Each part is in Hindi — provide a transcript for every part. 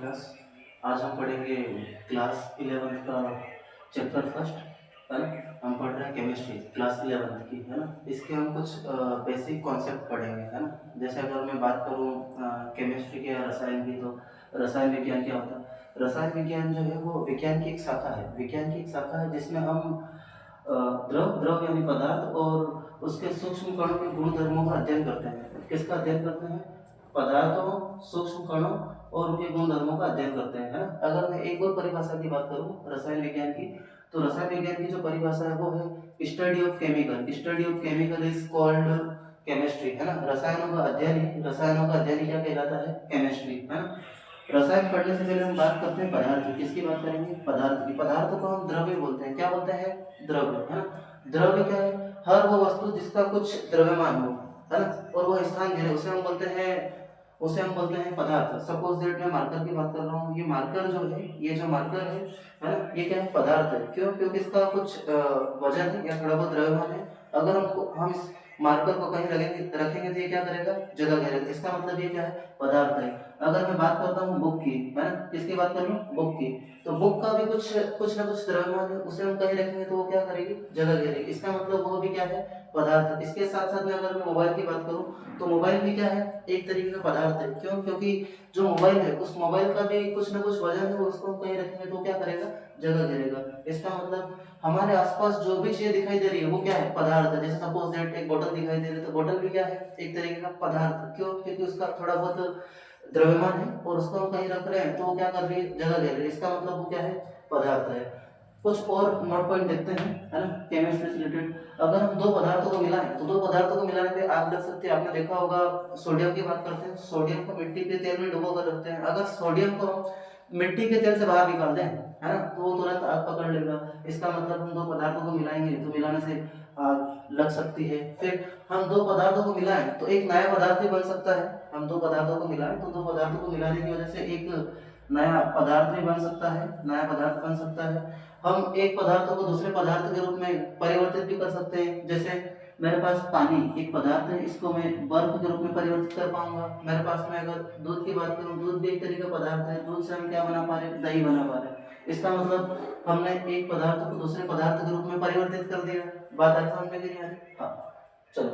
क्लास। आज हम पढ़ेंगे क्लास 11th का चैप्टर फर्स्ट, है ना। हम पढ़ रहे हैं केमिस्ट्री क्लास 11th की, है ना। इसके हम कुछ बेसिक कॉन्सेप्ट पढ़ेंगे, है ना। जैसे अगर मैं बात करूँ केमिस्ट्री के या रसायन की, तो रसायन विज्ञान क्या होता है। रसायन विज्ञान जो है वो विज्ञान की एक शाखा है, विज्ञान की एक शाखा है जिसमें हम द्रव द्रव यानी पदार्थ और उसके सूक्ष्म कणों के गुण धर्मों का अध्ययन करते हैं। किसका अध्ययन करते हैं? पदार्थों, सूक्ष्म कणों और उनके गुण धर्मों का अध्ययन करते हैं, है ना। अगर मैं एक और परिभाषा की बात करूं रसायन विज्ञान की, तो रसायन विज्ञान की जो परिभाषा है वो है study of chemical. Study of chemical is called chemistry, है ना। रसायनों का अध्ययन क्या कहलाता है? केमिस्ट्री, है ना। रसायन पढ़ने से पहले हम बात करते हैं पदार्थ की। किसकी बात करेंगे? पदार्थ की। पदार्थ को हम द्रव्य बोलते हैं। क्या बोलते हैं? द्रव्य, है ना। द्रव्य क्या है? हर वो वस्तु जिसका कुछ द्रव्यमान हो, है ना, और वो स्थान घेरे, उसे हम बोलते हैं पदार्थ। सपोज दैट मैं मार्कर की बात कर रहा हूँ, ये मार्कर जो है, ये जो मार्कर है ना, ये क्या है? पदार्थ है। क्यों? क्योंकि इसका कुछ वजन है या थोड़ा बहुत द्रव्यमान है। अगर हम इस मार्कर को कहीं रखेंगे तो ये क्या करेगा? जगह घेरेगा। इसका मतलब ये क्या है? पदार्थ है। अगर मैं बात करता हूँ बुक की, है ना, किसकी बात कर रहा हूँ? बुक की। तो बुक का भी कुछ ना कुछ द्रव्यमान है, उसे हम कहीं रखेंगे तो वो क्या करेगी? जगह घेरेगी। इसका मतलब वो भी क्या है? पदार्थ। इसके साथ साथ में अगर मैं मोबाइल की बात करूं, तो मोबाइल भी क्या है? एक तरीके का पदार्थ है। क्यों? क्योंकि जो मोबाइल है, उस मोबाइल का भी कुछ ना कुछ वजन है, उसको हम कहीं रखेंगे तो क्या करेगा? जगह घेरेगा। इसका मतलब हमारे आसपास जो भी चीज दिखाई दे रही है वो क्या है? पदार्थ है। जैसे सपोज दैट एक बोतल दिखाई दे रही है, तो बोतल भी क्या है? एक तरीके का पदार्थ। क्यों? क्योंकि उसका थोड़ा बहुत द्रव्यमान है और उसको हम कहीं रख रहे हैं तो वो क्या कर रही है? जगह ले रही है। इसका मतलब वो क्या है? पदार्थ है। कुछ और नोट पॉइंट देखते हैं, है ना, केमिस्ट्री से रिलेटेड। अगर हम दो पदार्थों को मिलाएं तो दो पदार्थों को मिलाने पे आग लग सकती है। आपने देखा होगा, सोडियम की बात करते हैं, सोडियम को मिट्टी के तेल में डुबो कर रखते हैं। अगर सोडियम को हम मिट्टी के तेल से बाहर निकाल दें, है ना, तो वो तुरंत आग पकड़ लेगा। इसका मतलब हम दो पदार्थों को मिलाएंगे तो मिलाने से आग लग सकती है। फिर हम दो पदार्थों को मिलाएं तो एक नया पदार्थ भी बन सकता है। हम दो पदार्थों को मिलाएं तो दो पदार्थों को मिलाने की वजह से एक नया पदार्थ भी बन सकता है, नया पदार्थ बन सकता है। हम एक पदार्थ को दूसरे पदार्थ के रूप में परिवर्तित भी कर सकते हैं। जैसे मेरे पास पानी एक पदार्थ है, इसको मैं बर्फ के रूप में परिवर्तित कर पाऊंगा। मेरे पास में अगर दूध की बात करूं, दूध भी एक तरीके का पदार्थ है। दूध से हम क्या बना पा रहे हैं? दही बना पा रहे हैं। इसका मतलब हमने एक पदार्थ को दूसरे पदार्थ के रूप में परिवर्तित कर दिया। बात आपको समझ में नहीं आ रही? हाँ, चलो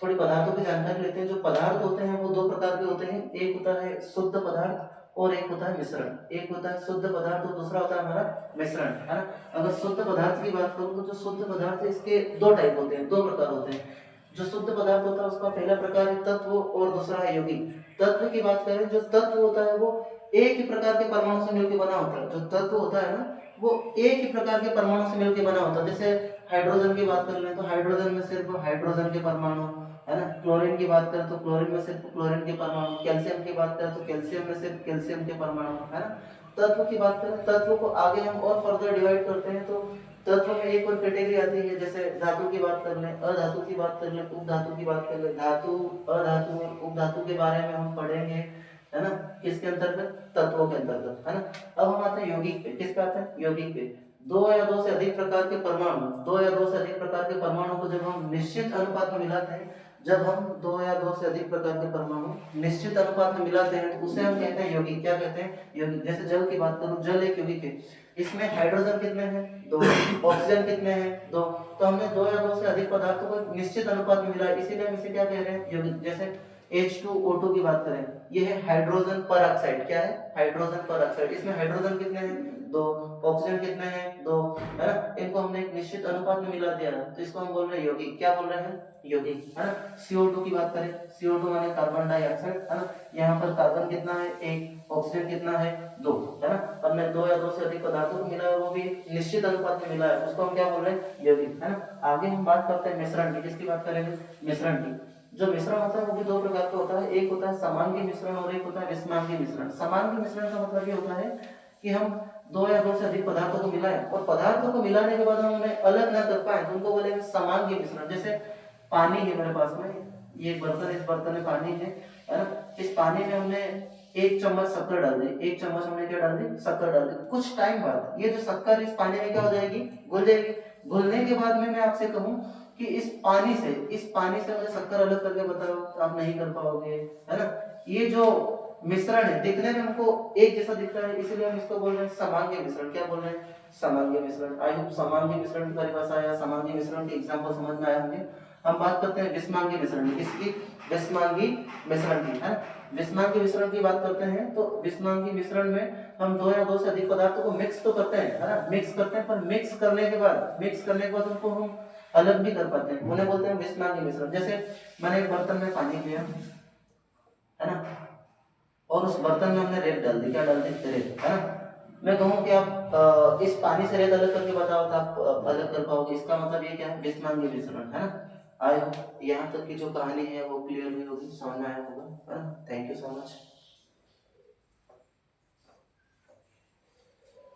थोड़ी पदार्थों की जानकारी लेते हैं। जो पदार्थ होते हैं वो दो प्रकार के होते हैं। एक होता है शुद्ध पदार्थ और एक होता है मिश्रण। एक होता है शुद्ध पदार्थ और दूसरा होता है हमारा मिश्रण, है ना। अगर शुद्ध पदार्थ की बात करूं तो जो शुद्ध पदार्थ है इसके दो टाइप होते हैं, दो प्रकार होते हैं। जो शुद्ध पदार्थ होता है उसका पहला प्रकार है तत्व और दूसरा है यौगिक। तत्व की बात करें, जो तत्व होता है वो एक ही प्रकार के परमाणु से मिलकर बना होता है। जो तत्व होता है ना, वो एक ही प्रकार के परमाणु से मिलकर बना होता है। जैसे हाइड्रोजन की बात कर लें तो हाइड्रोजन में सिर्फ हाइड्रोजन के परमाणु, है ना। क्लोरीन की बात करें तो क्लोरीन में सिर्फ क्लोरीन के परमाणु। कैल्शियम की बात करें तो कैल्शियम में सिर्फ कैल्शियम के परमाणु, है ना। तत्व की बात करें, तत्व को आगे हम और फर्दर डिवाइड करते हैं तो तत्व में एक और कैटेगरी आती है। जैसे धातु की बात कर लें, अधातु की बात कर लें, उपधातु की बात कर लें। धातु, अधातु और उपधातु के बारे में हम पढ़ेंगे, है ना, किसके अंतर्गत? तत्वों के अंतर्गत, है ना। अब हम आते हैं यौगिक पे। किस पे आते हैं? यौगिक पे। दो या दो से अधिक प्रकार के परमाणु, दो या दो से अधिक प्रकार के परमाणु को जब हम निश्चित अनुपात में मिलाते हैं, जब हम दो या दो से अधिक प्रकार के परमाणु निश्चित अनुपात में मिलाते हैं तो उसे हम कहते हैं यौगिक। क्या कहते हैं? यौगिक। जैसे जल की बात करूं, जल एक यौगिक है। इसमें हाइड्रोजन कितने हैं? दो। ऑक्सीजन कितने हैं? दो। तो हमने दो या दो से अधिक पदार्थों को निश्चित अनुपात में मिलाया, इसीलिए हम इसे क्या कह रहे हैं? यौगिक। जैसे H2O2 की बात करें, ये है हाइड्रोजन पर ऑक्साइड। क्या है? हाइड्रोजन पर ऑक्साइड। इसमें हाइड्रोजन कितने हैं? दो। ऑक्सीजन कितने हैं? दो, है ना। इनको हमने एक निश्चित अनुपात में मिला दिया तो इसको हम बोल रहे हैं यौगिक। क्या बोल रहे हैं? यौगिक, है ना। CO2 की बात करें, CO2 माने कार्बन डाइऑक्साइड, है ना। यहाँ पर कार्बन कितना है? एक। ऑक्सीजन कितना है? दो, है ना। हमने दो या दो से अधिक पदार्थों को मिलाया, वो भी निश्चित अनुपात में मिला है, उसको हम क्या बोल रहे हैं? यौगिक, है ना। आगे हम बात करते हैं मिश्रण की। किसकी बात करेंगे? मिश्रण की। जो मिश्रण होता है वो भी दो प्रकार का होता है। एक होता है समांगी मिश्रण और एक होता है विषमांगी मिश्रण। समांगी मिश्रण का मतलब ये होता है कि हम दो या दो से अधिक पदार्थों को मिलाएं और पदार्थों को मिलाने के बाद हम उन्हें अलग ना कर पाए तो उनको बोलेंगे समांगी मिश्रण। जैसे पानी है मेरे पास में, ये बर्तन, इस बर्तन में पानी है ना। इस पानी में हमने एक चम्मच शक्कर डाल दी। एक चम्मच हमने क्या डाल दी? शक्कर डाल दी। कुछ टाइम बाद ये जो शक्कर इस पानी में क्या हो जाएगी? घुल जाएगी। घुलने के बाद में मैं आपसे कहूं कि इस पानी से मुझे शक्कर अलग करके बताओ तो आप नहीं कर पाओगे, है ना। ये जो मिश्रण है, दिखने में हमको एक जैसा दिख रहा है, इसलिए हम इसको बोल रहे हैं समांगी मिश्रण। क्या बोल रहे हैं? समांगी मिश्रण। आई होप समांगी मिश्रण की परिभाषा या समांगी मिश्रण के एग्जांपल समझ में आए होंगे। हम बात करते हैं विषमांगी मिश्रण की। किसकी? विषमांगी मिश्रण की, है। विषमांगी मिश्रण की बात करते हैं तो विषमांगी मिश्रण में हम दो या दो से अधिक पदार्थों को मिक्स तो करते हैं, है ना, मिक्स करते हैं, पर मिक्स करने के बाद उनको हम अलग भी कर पाते हैं, उन्हें बोलते हैं विषमांगी मिश्रण। जैसे मैंने एक बर्तन में पानी लिया, है ना, और उस बर्तन में हमने रेत डाल दी। क्या डाल दी? रेत, है ना। मैं कहूँ कि आप इस पानी से रेत अलग करके बताओ तो आप अलग कर पाओगे। इसका मतलब ये क्या है? विषमांगी मिश्रण, है ना। आई होप यहाँ तक की जो कहानी है वो क्लियर हुई होगी, समझ में आया होगा, है ना। Thank you so much.